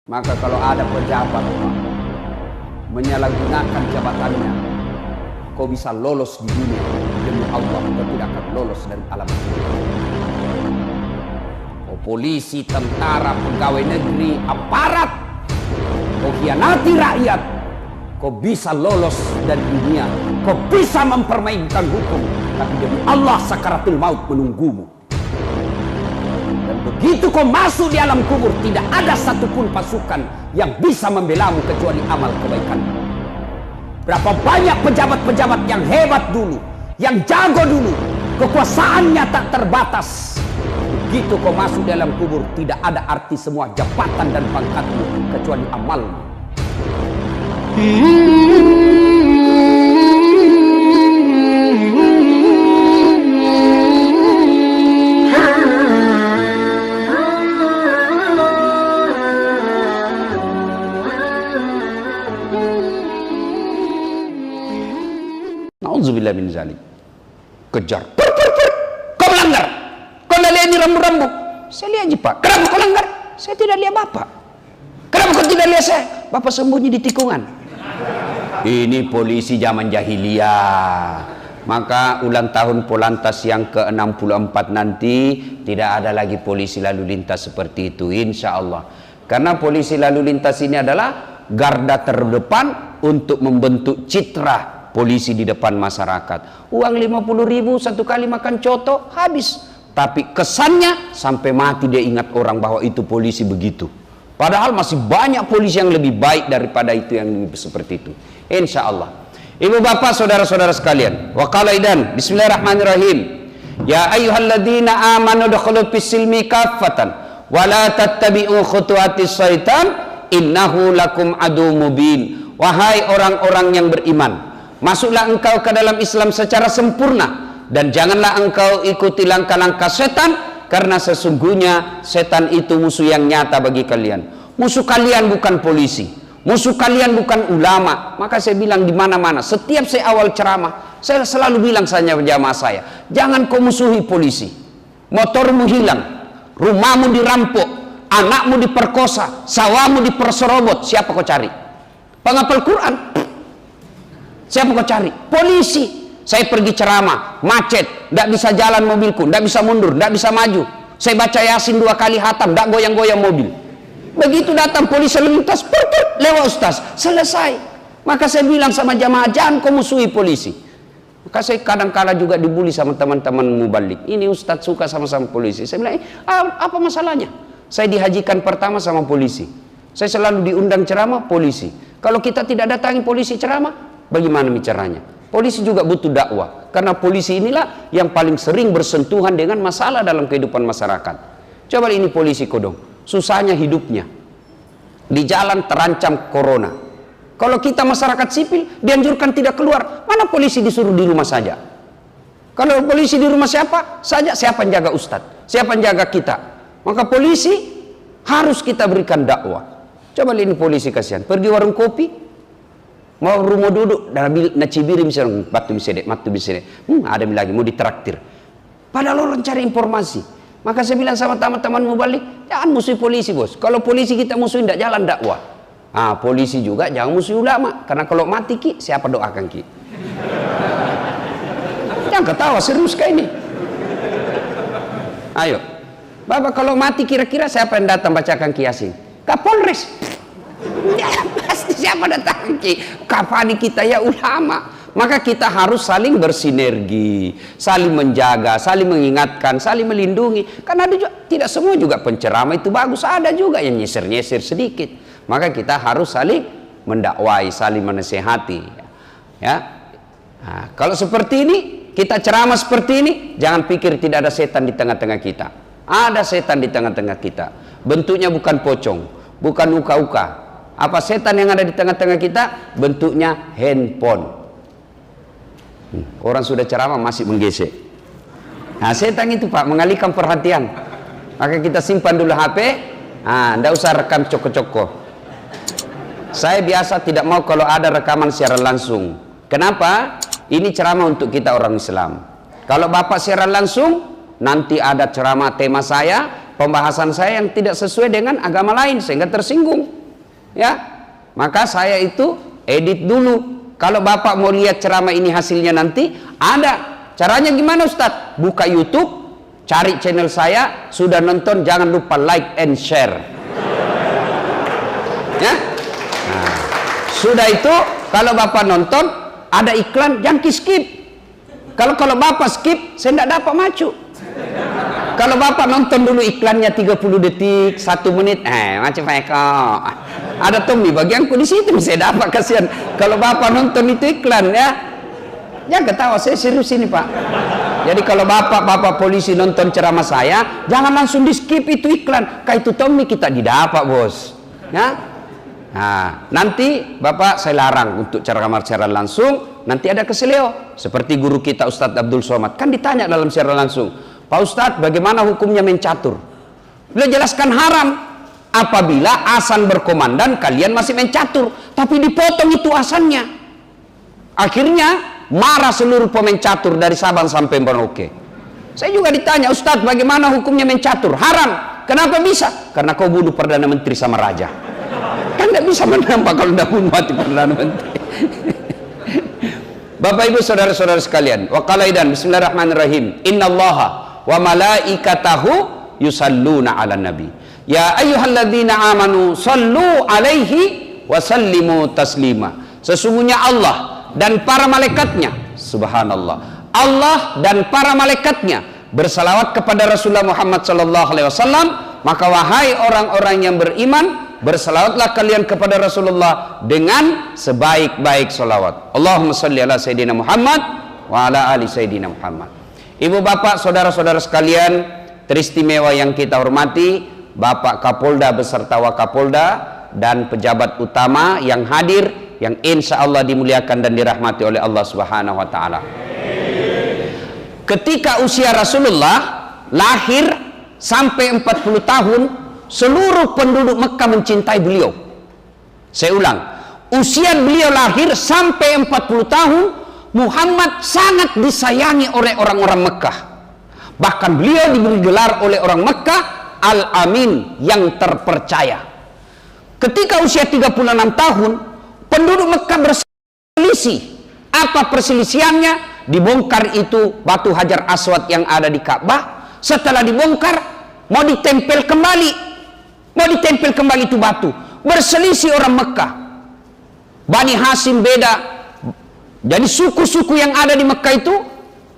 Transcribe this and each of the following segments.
Maka kalau ada pejabat menyalahgunakan jabatannya, kau bisa lolos di dunia, demi Allah kau tidak akan lolos dari alam kubur. Kau polisi, tentara, pegawai negeri, aparat, kau hianati rakyat, kau bisa lolos dari dunia, kau bisa mempermainkan hukum, tapi demi Allah sakaratul maut menunggumu. Dan begitu kau masuk di alam kubur, tidak ada satupun pasukan yang bisa membelamu kecuali amal kebaikan. Berapa banyak pejabat-pejabat yang hebat dulu, yang jago dulu, kekuasaannya tak terbatas. Begitu kau masuk di alam kubur, tidak ada arti semua jabatan dan pangkatmu kecuali amalmu. Nauzubillah min zalik. Kejar. Kau melanggar. Kau tidak lihat ini rambu-rambu. Saya lihat Pak. Kenapa kau langgar? Saya tidak lihat Bapak. Kenapa kau tidak lihat saya? Bapak sembunyi di tikungan. Ini polisi zaman jahiliyah. Maka ulang tahun Polantas yang ke-64 nanti tidak ada lagi polisi lalu lintas seperti itu, insya Allah. Karena polisi lalu lintas ini adalah garda terdepan untuk membentuk citra polisi di depan masyarakat. Uang 50.000 satu kali makan coto habis, tapi kesannya sampai mati dia ingat orang bahwa itu polisi begitu. Padahal masih banyak polisi yang lebih baik daripada itu, yang seperti itu, insya Allah. Ibu bapak saudara-saudara sekalian, wa qala idan bismillahirrahmanirrahim, ya ayyuhalladzina amanu dukhulu fis-silmi kaffatan wa la tattabi'u khutuwatis syaitan innahu lakum adu mubin. Wahai orang-orang yang beriman, masuklah engkau ke dalam Islam secara sempurna dan janganlah engkau ikuti langkah-langkah setan, karena sesungguhnya setan itu musuh yang nyata bagi kalian. Musuh kalian bukan polisi, musuh kalian bukan ulama. Maka saya bilang di mana-mana, setiap saya awal ceramah, saya selalu bilang saja jamaah saya, jangan kau musuhi polisi. Motormu hilang, rumahmu dirampok, anakmu diperkosa, sawahmu diperserobot, siapa kau cari? Penghafal Quran? Siapa kau cari? Polisi. Saya pergi ceramah, macet, tidak bisa jalan mobilku, tidak bisa mundur, tidak bisa maju. Saya baca Yasin 2 kali hatam, tidak goyang-goyang mobil. Begitu datang polisi lintas, lewat ustaz, selesai. Maka saya bilang sama jamaah, jangan kau musuhi polisi. Maka saya kadang-kala juga dibully sama teman-teman mubalik. Ini ustaz suka sama-sama polisi. Saya bilang, apa masalahnya? Saya dihajikan pertama sama polisi. Saya selalu diundang ceramah polisi. Kalau kita tidak datangi polisi ceramah, bagaimana bicaranya? Polisi juga butuh dakwah, karena polisi inilah yang paling sering bersentuhan dengan masalah dalam kehidupan masyarakat. Coba ini polisi kodong, susahnya hidupnya, di jalan terancam corona. Kalau kita masyarakat sipil dianjurkan tidak keluar, mana polisi disuruh di rumah saja? Kalau polisi di rumah siapa saja, siapa yang jaga ustadz, siapa yang jaga kita? Maka polisi harus kita berikan dakwah. Coba ini polisi kasihan, pergi warung kopi, mau rumah duduk, nacibiri misalnya, batu misalnya, matu misalnya, ada lagi mau ditraktir. Padahal orang cari informasi. Maka saya bilang sama teman-teman mau balik, jangan musuh polisi bos. Kalau polisi kita musuhin, tidak jalan dakwah. Polisi juga jangan musuh ulama, karena kalau mati ki, siapa doakan ki? Jangan ketawa, serius kayak ini. Ayo, Bapak kalau mati kira-kira siapa yang datang bacakan Ki Yasin? Kapolres. Ya, pasti siapa datang ki? Kafani kita ya ulama. Maka kita harus saling bersinergi, saling menjaga, saling mengingatkan, saling melindungi. Karena ada juga, tidak semua juga penceramah itu bagus, ada juga yang nyeser-nyeser sedikit. Maka kita harus saling mendakwai, saling menasehati. Ya, kalau seperti ini, kita ceramah seperti ini, jangan pikir tidak ada setan di tengah-tengah kita. Ada setan di tengah-tengah kita. Bentuknya bukan pocong, bukan uka-uka. Apa setan yang ada di tengah-tengah kita? Bentuknya handphone. Orang sudah ceramah masih menggesek. Setan itu Pak mengalihkan perhatian. Maka kita simpan dulu HP. Tidak usah rekam coko-coko. Saya biasa tidak mau kalau ada rekaman secara langsung. Kenapa? Ini ceramah untuk kita orang Islam. Kalau Bapak secara langsung, nanti ada ceramah tema saya, pembahasan saya yang tidak sesuai dengan agama lain sehingga tersinggung. Ya, maka saya itu edit dulu. Kalau Bapak mau lihat ceramah ini hasilnya nanti, ada. Caranya gimana Ustadz? Buka YouTube, cari channel saya, sudah nonton jangan lupa like and share. Ya, nah, sudah itu kalau Bapak nonton ada iklan jangan skip. Kalau Bapak skip, saya tidak dapat maju. Kalau Bapak nonton dulu iklannya 30 detik, 1 menit, macam kok. Ada Tommy bagianku di situ saya dapat, kasihan. Kalau Bapak nonton itu iklan ya. Jangan ketawa, saya serius ini Pak. Jadi kalau Bapak polisi nonton ceramah saya, jangan langsung di skip itu iklan. Kayak itu Tommy kita didapat, Bos. Ya. Nah, nanti Bapak saya larang untuk ceramah secara langsung, nanti ada keseleo. Seperti guru kita Ustadz Abdul Somad, kan ditanya dalam secara langsung, Pak Ustadz bagaimana hukumnya main catur? Beliau jelaskan haram apabila azan berkomandan kalian masih main catur, tapi dipotong itu azannya. Akhirnya marah seluruh pemain catur dari Sabang sampai Merauke. Saya juga ditanya, Ustadz bagaimana hukumnya main catur? Haram. Kenapa bisa? Karena kau bunuh Perdana Menteri sama Raja. Kan tidak bisa menambah kalau tidak bunuh hati Perdana Menteri. Bapak Ibu saudara-saudara sekalian, wa qalaidan bismillahirrahmanirrahim. Innallaha wa malaikatahu yusalluna 'alan nabi. Ya ayyuhalladzina amanu sallu 'alaihi wa sallimu taslima. Sesungguhnya Allah dan para malaikatnya, subhanallah, Allah dan para malaikatnya bersalawat kepada Rasulullah Muhammad sallallahu alaihi wasallam, maka wahai orang-orang yang beriman, bersalawatlah kalian kepada Rasulullah dengan sebaik-baik salawat. Allahumma salli ala Sayyidina Muhammad wa ala ali Sayyidina Muhammad. Ibu bapak saudara-saudara sekalian teristimewa yang kita hormati, Bapak Kapolda beserta Wakapolda dan pejabat utama yang hadir, yang insya Allah dimuliakan dan dirahmati oleh Allah Subhanahu wa Ta'ala. Ketika usia Rasulullah lahir sampai 40 tahun, seluruh penduduk Mekah mencintai beliau. Saya ulang, usia beliau lahir sampai 40 tahun, Muhammad sangat disayangi oleh orang-orang Mekah. Bahkan beliau diberi gelar oleh orang Mekah Al-Amin, yang terpercaya. Ketika usia 36 tahun, penduduk Mekah berselisih. Apa perselisihannya? Dibongkar itu batu Hajar Aswad yang ada di Ka'bah. Setelah dibongkar, mau ditempel kembali itu batu. Berselisih orang Mekah. Bani Hasim beda. Jadi suku-suku yang ada di Mekah itu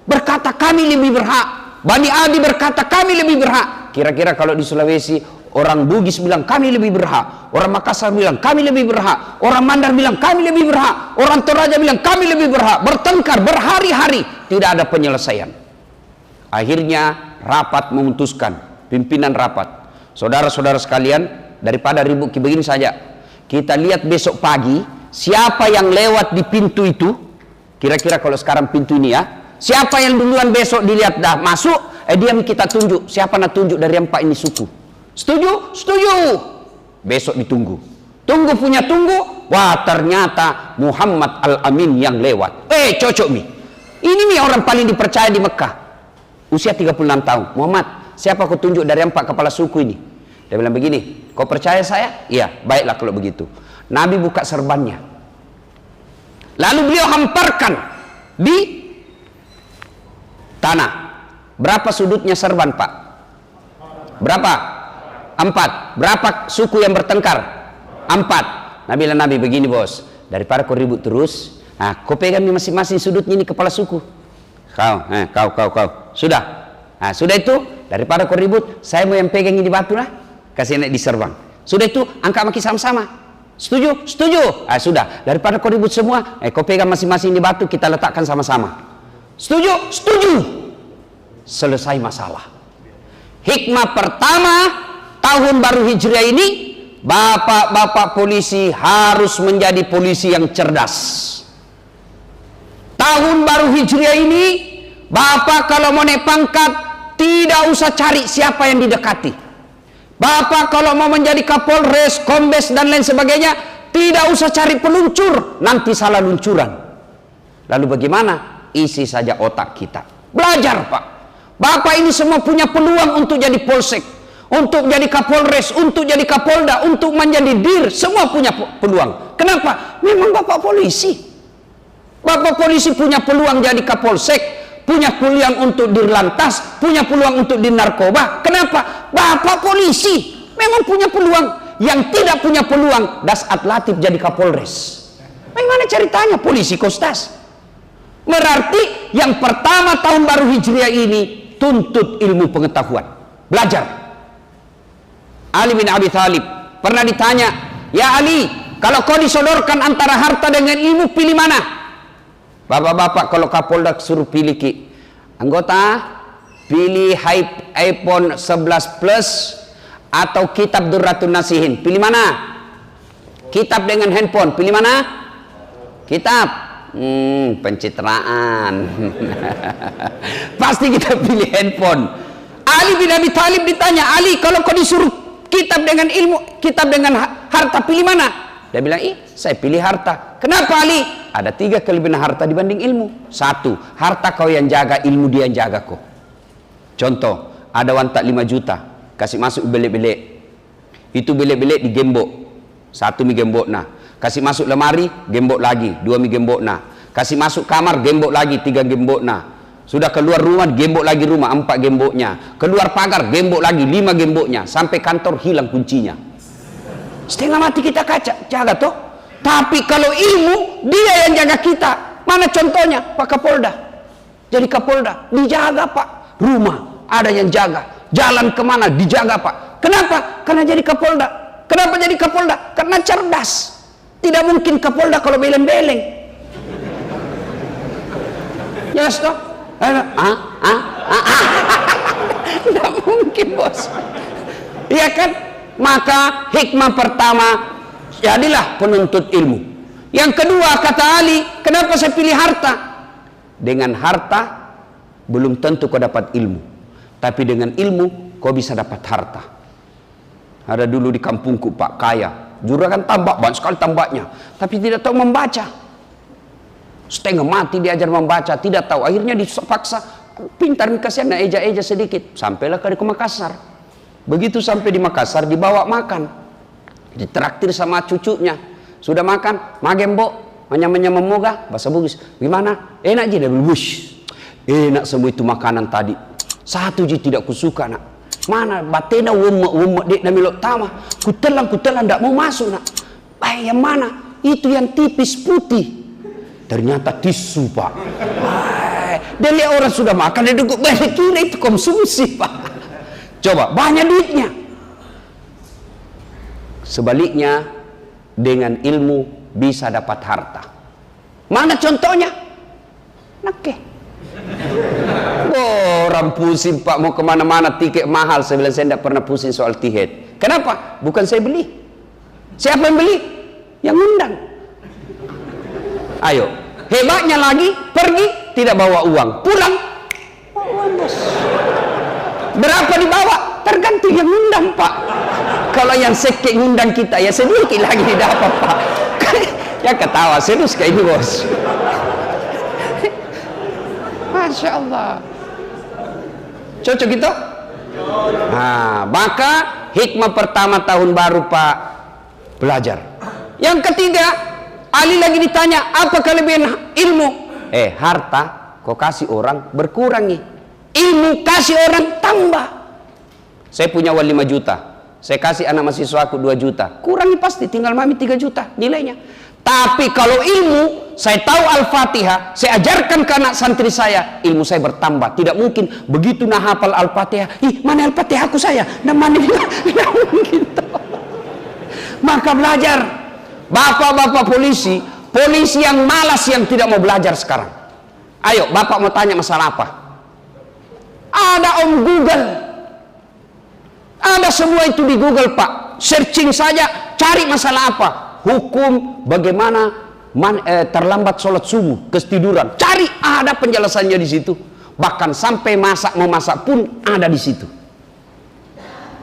berkata kami lebih berhak. Bani Adi berkata kami lebih berhak. Kira-kira kalau di Sulawesi orang Bugis bilang kami lebih berhak, orang Makassar bilang kami lebih berhak, orang Mandar bilang kami lebih berhak, orang Toraja bilang kami lebih berhak. Bertengkar berhari-hari, tidak ada penyelesaian. Akhirnya rapat memutuskan, pimpinan rapat, saudara-saudara sekalian, daripada ribut begini saja, kita lihat besok pagi siapa yang lewat di pintu itu. Kira-kira kalau sekarang pintu ini ya, siapa yang duluan besok dilihat dah masuk, diam kita tunjuk siapa nak tunjuk dari 4 ini suku. Setuju? Setuju. Besok ditunggu. Tunggu punya tunggu. Wah, ternyata Muhammad Al-Amin yang lewat. Cocok mi. Ini mi orang paling dipercaya di Mekah. Usia 36 tahun. Muhammad, siapa kau tunjuk dari 4 kepala suku ini? Dia bilang begini, kau percaya saya? Iya, baiklah kalau begitu. Nabi buka serbannya. Lalu beliau hamparkan di tanah. Berapa sudutnya serban, Pak? Berapa? 4. Berapa suku yang bertengkar? 4. Nabi begini, bos, daripada kau ribut terus, kau pegang masing-masing sudutnya ini kepala suku. Kau. Sudah. Sudah itu, daripada kau ribut, saya mau yang pegang ini batu lah, kasih naik di serban. Sudah itu, angkat maki sama-sama. Setuju? Setuju. Sudah. Daripada kau ribut semua, kau pegang masing-masing di batu, kita letakkan sama-sama. Setuju? Setuju. Selesai masalah. Hikmah pertama tahun baru Hijriah ini, bapak-bapak polisi harus menjadi polisi yang cerdas. Tahun baru Hijriah ini, bapak kalau mau naik pangkat tidak usah cari siapa yang didekati. Bapak kalau mau menjadi Kapolres, Kombes dan lain sebagainya, tidak usah cari peluncur, nanti salah luncuran. Lalu bagaimana? Isi saja otak kita. Belajar, Pak. Bapak ini semua punya peluang untuk jadi polsek, untuk jadi Kapolres, untuk jadi Kapolda, untuk menjadi dir, semua punya peluang. Kenapa? Memang Bapak polisi. Bapak polisi punya peluang jadi Kapolsek, punya peluang untuk dirlantas, punya peluang untuk di narkoba. Kenapa? Bapak polisi memang punya peluang. Yang tidak punya peluang, Dasat Latif jadi Kapolres. Bagaimana ceritanya? Polisi Kostas. Berarti yang pertama tahun baru Hijriah ini tuntut ilmu pengetahuan, belajar. Ali bin Abi Thalib pernah ditanya, ya Ali, kalau kau disodorkan antara harta dengan ilmu, pilih mana? Bapak-bapak kalau Kapolda suruh pilih ki, anggota pilih iPhone 11 Plus atau kitab Durratun Nasihin, pilih mana? Kitab dengan handphone, pilih mana? Kitab. Pencitraan. Pasti kita pilih handphone. Ali bin Abi Thalib ditanya, Ali kalau kau disuruh kitab dengan ilmu, kitab dengan harta, pilih mana? Dia bilang, saya pilih harta. Kenapa Ali? Ada 3 kelebihan harta dibanding ilmu. 1, harta kau yang jaga, ilmu dia yang jaga kau. Contoh, ada wantak 5 juta, kasih masuk belek-belek. Itu belek-belek digembok. 1 mi gembok nah. Kasih masuk lemari, gembok lagi, 2 mi gembok nah. Kasih masuk kamar, gembok lagi, 3 gembok nah. Sudah keluar rumah, gembok lagi rumah, 4 gemboknya. Keluar pagar, gembok lagi, 5 gemboknya. Sampai kantor hilang kuncinya. Setengah mati kita jaga toh. Tapi kalau ilmu, dia yang jaga kita. Mana contohnya? Pak Kapolda. Jadi Kapolda, dijaga Pak. Rumah, ada yang jaga. Jalan kemana, dijaga Pak. Kenapa? Karena jadi Kapolda. Kenapa jadi Kapolda? Karena cerdas. Tidak mungkin Kapolda kalau beleng-beleng. Jelas toh? Tidak mungkin bos. Iya kan? Maka hikmah pertama, jadilah penuntut ilmu. Yang kedua kata Ali, kenapa saya pilih harta? Dengan harta belum tentu kau dapat ilmu, tapi dengan ilmu kau bisa dapat harta. Ada dulu di kampungku Pak kaya, juragan tambak, banyak sekali tambaknya, tapi tidak tahu membaca. Setengah mati diajar membaca, tidak tahu. Akhirnya dipaksa, pintar dikasih anak eja-eja sedikit. Sampailah ke Makassar. Begitu sampai di Makassar, dibawa makan, ditraktir sama cucunya. Sudah makan, magembok, manya-manya memoga, bahasa Bugis. Gimana? Enak je, dia bilang, wush, enak semua itu makanan tadi. Satu je tidak kusuka nak. Mana batena wumak dek namilok tama. Kutelan tidak mau masuk nak. Yang mana? Itu yang tipis putih. Ternyata tisu Pak. Dia lihat orang sudah makan, dia duduk balik, kira itu konsumsi Pak. Coba, banyak duitnya. Sebaliknya, dengan ilmu bisa dapat harta. Mana contohnya? Nakeh. Orang pusing Pak, mau kemana-mana tiket mahal. Saya bilang, saya tidak pernah pusing soal tiket. Kenapa? Bukan saya beli. Siapa yang beli? Yang undang. Ayo, hebatnya lagi, pergi tidak bawa uang, pulang bawa uang bos. Berapa dibawa? Tergantung yang undang Pak. Kalau yang sekek ngundang kita ya sedikit lagi didapat Pak. Ya ketawa serius kayak ini bos. Masya Allah. Cocok gitu? Nah, maka hikmah pertama tahun baru Pak, belajar. Yang ketiga, Ali lagi ditanya, apa kelebihan ilmu? Harta kau kasih orang berkurangi, ilmu kasih orang tambah. Saya punya uang 5 juta, saya kasih anak mahasiswaku 2 juta, kurangi pasti, tinggal mami 3 juta nilainya. Tapi kalau ilmu, saya tahu Al-Fatihah, saya ajarkan ke anak santri saya, ilmu saya bertambah. Tidak mungkin begitu nah hafal Al-Fatihah, mana Al-Fatihah aku saya, mana tidak mungkin. Maka belajar. Bapak-bapak polisi, polisi yang malas yang tidak mau belajar sekarang. Ayo, bapak mau tanya masalah apa? Ada Om Google. Ada semua itu di Google Pak. Searching saja, cari masalah apa. Hukum bagaimana terlambat sholat subuh, ketiduran. Cari, ada penjelasannya di situ. Bahkan sampai memasak pun ada di situ.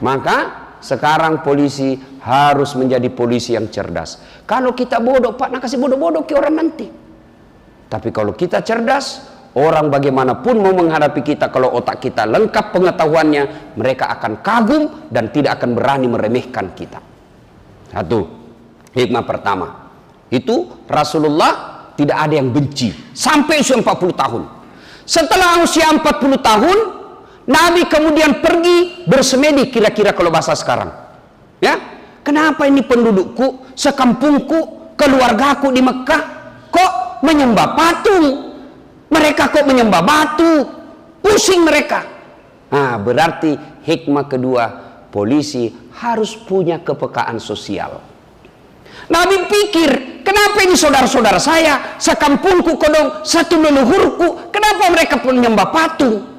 Maka sekarang polisi harus menjadi polisi yang cerdas. Kalau kita bodoh Pak, nak kasih bodoh-bodoh ke orang nanti. Tapi kalau kita cerdas, orang bagaimanapun mau menghadapi kita, kalau otak kita lengkap pengetahuannya, mereka akan kagum dan tidak akan berani meremehkan kita. Satu, hikmah pertama. Itu Rasulullah tidak ada yang benci sampai usia 40 tahun. Setelah usia 40 tahun, Nabi kemudian pergi bersemedi, kira-kira kalau bahasa sekarang. Ya, kenapa ini pendudukku, sekampungku, keluargaku di Mekah kok menyembah patung? Mereka kok menyembah batu? Pusing mereka. Nah, berarti hikmah kedua, polisi harus punya kepekaan sosial. Nabi pikir, kenapa ini saudara-saudara saya, sekampungku kodong, satu leluhurku, kenapa mereka menyembah patung?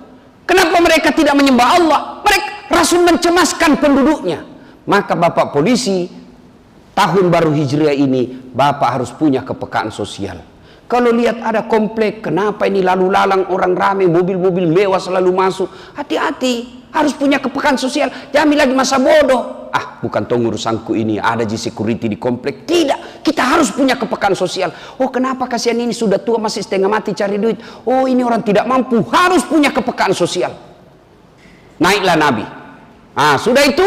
Kenapa mereka tidak menyembah Allah? Rasul mencemaskan penduduknya. Maka Bapak polisi, tahun baru Hijriah ini, Bapak harus punya kepekaan sosial. Kalau lihat ada komplek, kenapa ini lalu lalang orang ramai, mobil-mobil mewah selalu masuk, hati-hati, harus punya kepekaan sosial. Jangan lagi masa bodoh. Ah, bukan tong urusanku ini, ada di security di komplek. Tidak, kita harus punya kepekaan sosial. Oh, kenapa kasihan ini sudah tua masih setengah mati cari duit? Oh, ini orang tidak mampu, harus punya kepekaan sosial. Naiklah Nabi. Ah, sudah itu,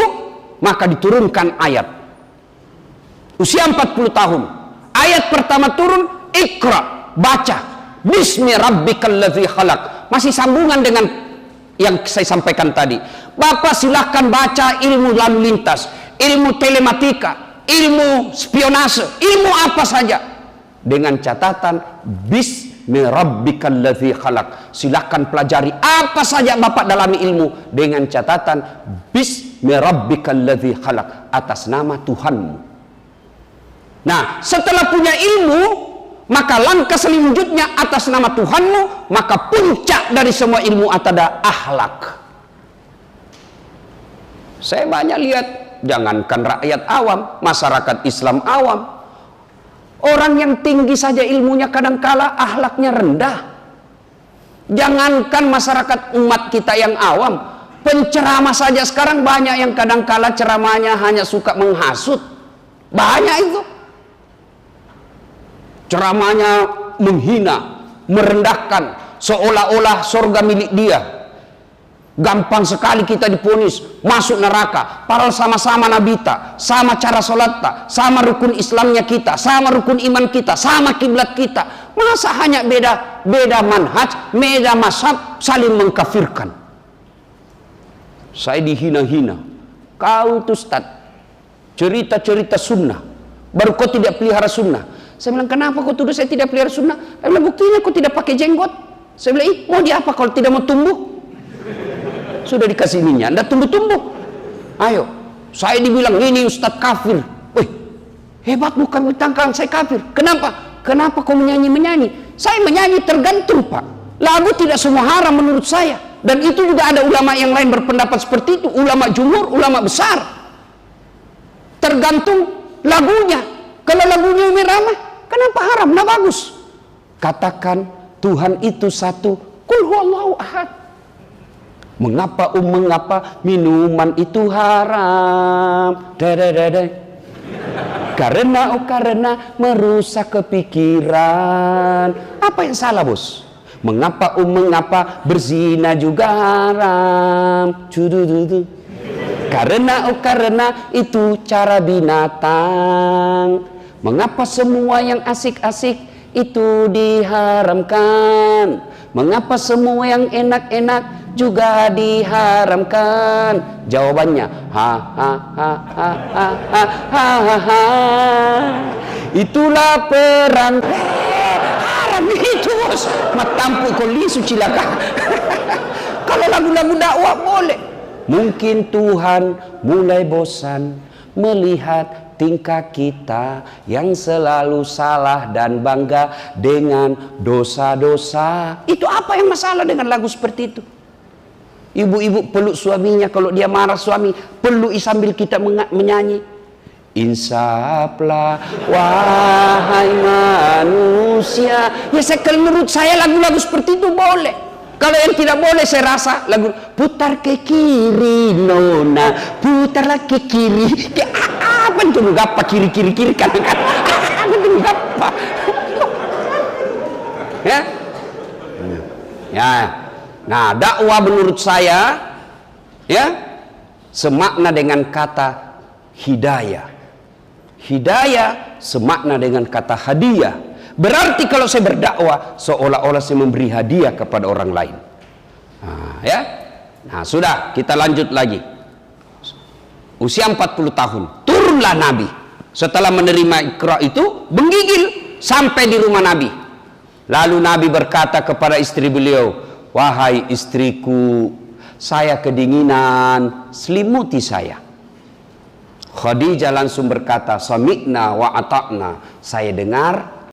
maka diturunkan ayat. Usia 40 tahun. Ayat pertama turun, Iqra, baca. Bismi rabbikal ladzi khalaq. Masih sambungan dengan yang saya sampaikan tadi. Bapak silahkan baca ilmu lalu lintas, ilmu telematika, ilmu spionase, ilmu apa saja. Dengan catatan Bismi rabbikal ladzi khalaq. Silahkan pelajari apa saja Bapak dalami ilmu dengan catatan Bismi rabbikal ladzi khalaq, atas nama Tuhanmu. Nah, setelah punya ilmu, maka langkah selanjutnya atas nama Tuhanmu, maka puncak dari semua ilmu adalah akhlak. Saya banyak lihat, jangankan rakyat awam, masyarakat Islam awam, orang yang tinggi saja ilmunya kadangkala akhlaknya rendah. Jangankan masyarakat umat kita yang awam, penceramah saja sekarang banyak yang kadangkala ceramahnya hanya suka menghasut. Banyak itu. Ceramahnya menghina, merendahkan, seolah-olah surga milik dia. Gampang sekali kita diponis masuk neraka, padahal sama-sama nabita, sama cara sholatnya, sama rukun Islamnya kita, sama rukun iman kita, sama kiblat kita. Masa hanya beda manhaj, beda mazhab, saling mengkafirkan. Saya dihina-hina. Kau tuh Ustaz, cerita-cerita sunnah, baru kau tidak pelihara sunnah. Saya bilang, kenapa kau tuduh saya tidak pelihara sunnah? Saya bilang, buktinya kau tidak pakai jenggot. Saya bilang, mau diapa kalau tidak mau tumbuh? Sudah dikasih minyak, anda tumbuh-tumbuh. Ayo, saya dibilang, ini Ustadz kafir. Wih, hebat bukan mentangkan saya kafir. Kenapa? Kenapa kau menyanyi-menyanyi? Saya menyanyi tergantung Pak. Lagu tidak semua haram menurut saya. Dan itu juga ada ulama yang lain berpendapat seperti itu. Ulama jumhur, ulama besar. Tergantung lagunya. Kalau lagunya ramah, kenapa haram? Nah bagus. Katakan Tuhan itu satu. Qul huwallahu ahad. Mengapa minuman itu haram? Karena merusak kepikiran. Apa yang salah bos? Mengapa berzina juga haram? Karena itu cara binatang. Mengapa semua yang asik-asik itu diharamkan? Mengapa semua yang enak-enak juga diharamkan? Jawabannya, itulah perang. Haram itu bos. Matampu kolisu cilaka. Kalau lagu-lagu dakwah boleh. Mungkin Tuhan mulai bosan melihat tingkah kita yang selalu salah dan bangga dengan dosa-dosa. Itu apa yang masalah dengan lagu seperti itu? Ibu-ibu peluk suaminya, kalau dia marah suami peluk sambil kita menyanyi. Insaflah wahai manusia. Ya menurut saya lagu-lagu seperti itu boleh. Kalau yang tidak boleh saya rasa lagu putar ke kiri nona, putarlah ke kiri. Apa itu ngapa kiri kan? Apa itu ngapa? Ya. Ya. Nah, dakwah menurut saya ya semakna dengan kata hidayah. Hidayah semakna dengan kata hadiah. Berarti kalau saya berdakwah seolah-olah saya memberi hadiah kepada orang lain. Nah, ya. Nah, sudah, kita lanjut lagi. Usia 40 tahun, turunlah Nabi. Setelah menerima Iqra itu, menggigil sampai di rumah Nabi. Lalu Nabi berkata kepada istri beliau, "Wahai istriku, saya kedinginan, selimuti saya." Khadijah langsung berkata, "Sami'na wa ata'na." Saya dengar